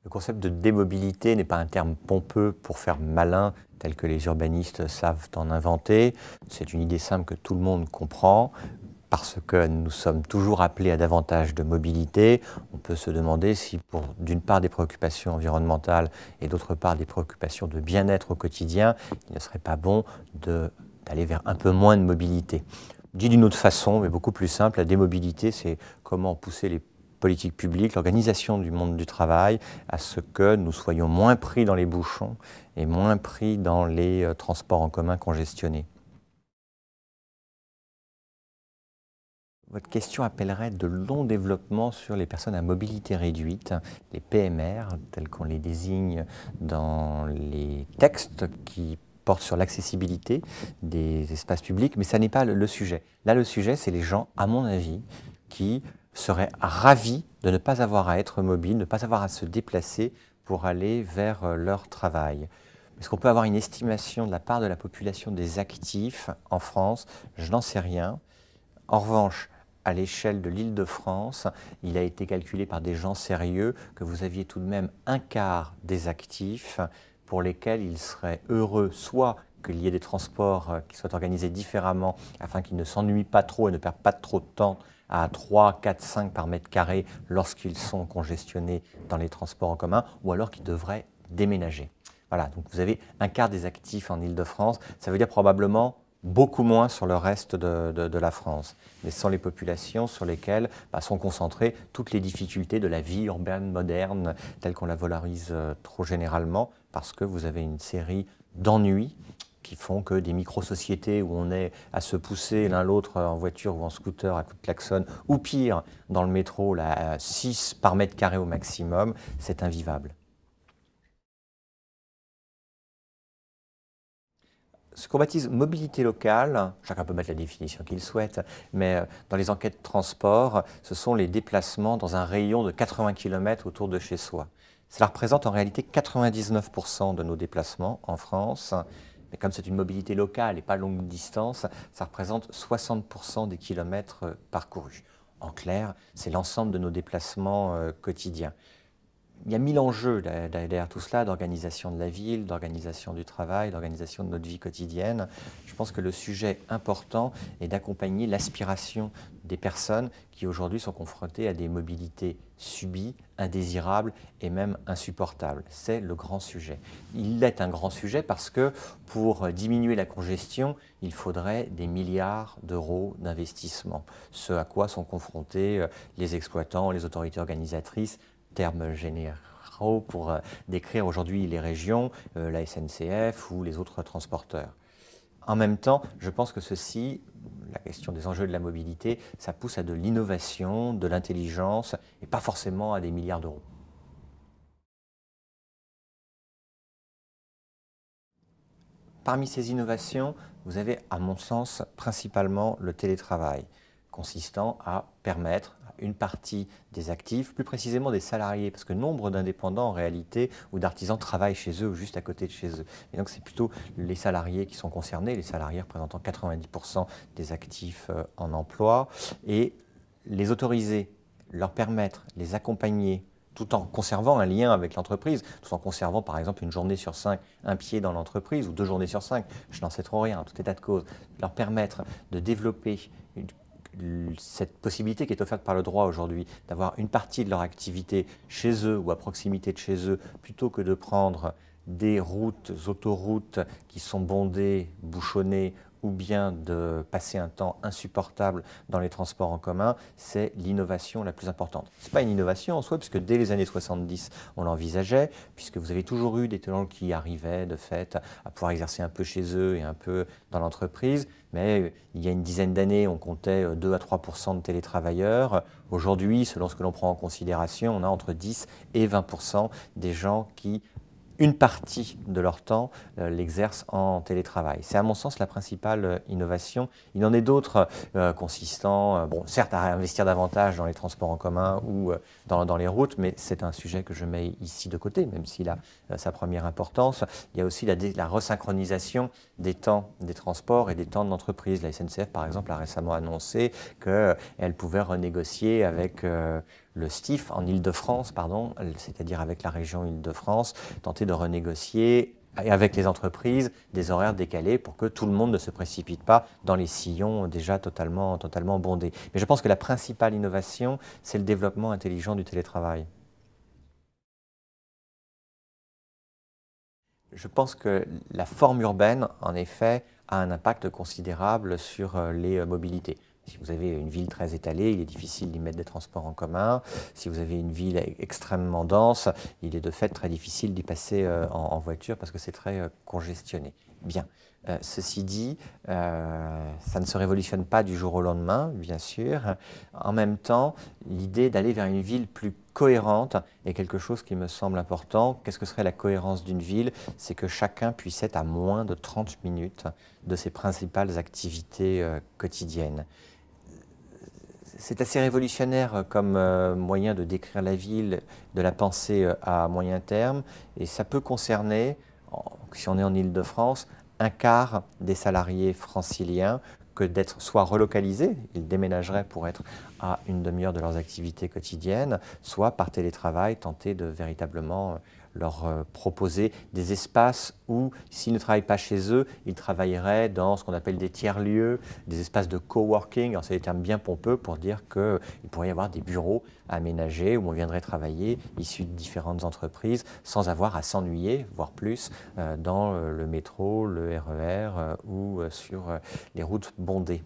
Le concept de démobilité n'est pas un terme pompeux pour faire malin, tel que les urbanistes savent en inventer. C'est une idée simple que tout le monde comprend. Parce que nous sommes toujours appelés à davantage de mobilité, on peut se demander si, pour d'une part des préoccupations environnementales et d'autre part des préoccupations de bien-être au quotidien, il ne serait pas bon d'aller vers un peu moins de mobilité. Dit d'une autre façon, mais beaucoup plus simple, la démobilité, c'est comment pousser les politiques publiques, l'organisation du monde du travail, à ce que nous soyons moins pris dans les bouchons et moins pris dans les transports en commun congestionnés. Votre question appellerait de longs développements sur les personnes à mobilité réduite, les PMR, tels qu'on les désigne dans les textes qui portent sur l'accessibilité des espaces publics, mais ça n'est pas le sujet. Là, le sujet, c'est les gens, à mon avis, qui seraient ravis de ne pas avoir à être mobiles, de ne pas avoir à se déplacer pour aller vers leur travail. Est-ce qu'on peut avoir une estimation de la part de la population des actifs en France? Je n'en sais rien. En revanche, à l'échelle de l'Île-de-France, il a été calculé par des gens sérieux que vous aviez tout de même un quart des actifs pour lesquels il serait heureux soit qu'il y ait des transports qui soient organisés différemment afin qu'ils ne s'ennuient pas trop et ne perdent pas trop de temps à 3, 4, 5 par mètre carré lorsqu'ils sont congestionnés dans les transports en commun, ou alors qu'ils devraient déménager. Voilà, donc vous avez un quart des actifs en Île-de-France, ça veut dire probablement beaucoup moins sur le reste de la France. Mais ce sont les populations sur lesquelles sont concentrées toutes les difficultés de la vie urbaine moderne, telle qu'on la valorise trop généralement, parce que vous avez une série d'ennuis qui font que des micro-sociétés où on est à se pousser l'un l'autre en voiture ou en scooter à coups de klaxon, ou pire, dans le métro, à 6 par mètre carré au maximum, c'est invivable. Ce qu'on baptise mobilité locale, chacun peut mettre la définition qu'il souhaite, mais dans les enquêtes de transport, ce sont les déplacements dans un rayon de 80 km autour de chez soi. Cela représente en réalité 99% de nos déplacements en France, mais comme c'est une mobilité locale et pas longue distance, ça représente 60% des kilomètres parcourus. En clair, c'est l'ensemble de nos déplacements quotidiens. Il y a 1000 enjeux derrière tout cela, d'organisation de la ville, d'organisation du travail, d'organisation de notre vie quotidienne. Je pense que le sujet important est d'accompagner l'aspiration des personnes qui aujourd'hui sont confrontées à des mobilités subies, indésirables et même insupportables. C'est le grand sujet. Il est un grand sujet parce que pour diminuer la congestion, il faudrait des milliards d'euros d'investissement, ce à quoi sont confrontés les exploitants, les autorités organisatrices, termes généraux pour décrire aujourd'hui les régions, la SNCF ou les autres transporteurs. En même temps, je pense que ceci, la question des enjeux de la mobilité, ça pousse à de l'innovation, de l'intelligence et pas forcément à des milliards d'euros. Parmi ces innovations, vous avez, à mon sens, principalement le télétravail, consistant à permettre à une partie des actifs, plus précisément des salariés, parce que nombre d'indépendants en réalité ou d'artisans travaillent chez eux ou juste à côté de chez eux. Et donc c'est plutôt les salariés qui sont concernés, les salariés représentant 90% des actifs en emploi, et les autoriser, leur permettre, les accompagner, tout en conservant un lien avec l'entreprise, tout en conservant par exemple une journée sur 5, un pied dans l'entreprise, ou 2 journées sur 5, je n'en sais trop rien, en tout état de cause, leur permettre de développer cette possibilité qui est offerte par le droit aujourd'hui, d'avoir une partie de leur activité chez eux ou à proximité de chez eux, plutôt que de prendre des routes, autoroutes qui sont bondées, bouchonnées, ou bien de passer un temps insupportable dans les transports en commun, c'est l'innovation la plus importante. Ce n'est pas une innovation en soi, puisque dès les années 70, on l'envisageait, puisque vous avez toujours eu des talents qui arrivaient, de fait, à pouvoir exercer un peu chez eux et un peu dans l'entreprise, mais il y a une dizaine d'années, on comptait 2 à 3% de télétravailleurs. Aujourd'hui, selon ce que l'on prend en considération, on a entre 10 et 20% des gens qui une partie de leur temps l'exercent en télétravail. C'est à mon sens la principale innovation. Il en est d'autres consistant, bon, certes à investir davantage dans les transports en commun ou dans les routes, mais c'est un sujet que je mets ici de côté, même s'il a sa première importance. Il y a aussi la resynchronisation des temps des transports et des temps de l'entreprise. La SNCF, par exemple, a récemment annoncé qu'elle pouvait renégocier avec le STIF en Île-de-France, pardon, c'est-à-dire avec la région Île-de-France, tenter de renégocier avec les entreprises des horaires décalés pour que tout le monde ne se précipite pas dans les sillons déjà totalement bondés. Mais je pense que la principale innovation, c'est le développement intelligent du télétravail. Je pense que la forme urbaine, en effet, a un impact considérable sur les mobilités. Si vous avez une ville très étalée, il est difficile d'y mettre des transports en commun. Si vous avez une ville extrêmement dense, il est de fait très difficile d'y passer en voiture parce que c'est très congestionné. Bien. Ceci dit, ça ne se révolutionne pas du jour au lendemain, bien sûr. En même temps, l'idée d'aller vers une ville plus cohérente est quelque chose qui me semble important. Qu'est-ce que serait la cohérence d'une ville? C'est que chacun puisse être à moins de 30 minutes de ses principales activités quotidiennes. C'est assez révolutionnaire comme moyen de décrire la ville, de la penser à moyen terme, et ça peut concerner, si on est en Île-de-France, un quart des salariés franciliens que d'être soit relocalisés, ils déménageraient pour être à une demi-heure de leurs activités quotidiennes, soit par télétravail, tenter de véritablement leur proposer des espaces où, s'ils ne travaillent pas chez eux, ils travailleraient dans ce qu'on appelle des tiers-lieux, des espaces de coworking. Alors, c'est des termes bien pompeux pour dire qu'il pourrait y avoir des bureaux aménagés où on viendrait travailler issus de différentes entreprises sans avoir à s'ennuyer, voire plus, dans le métro, le RER ou sur les routes bondées.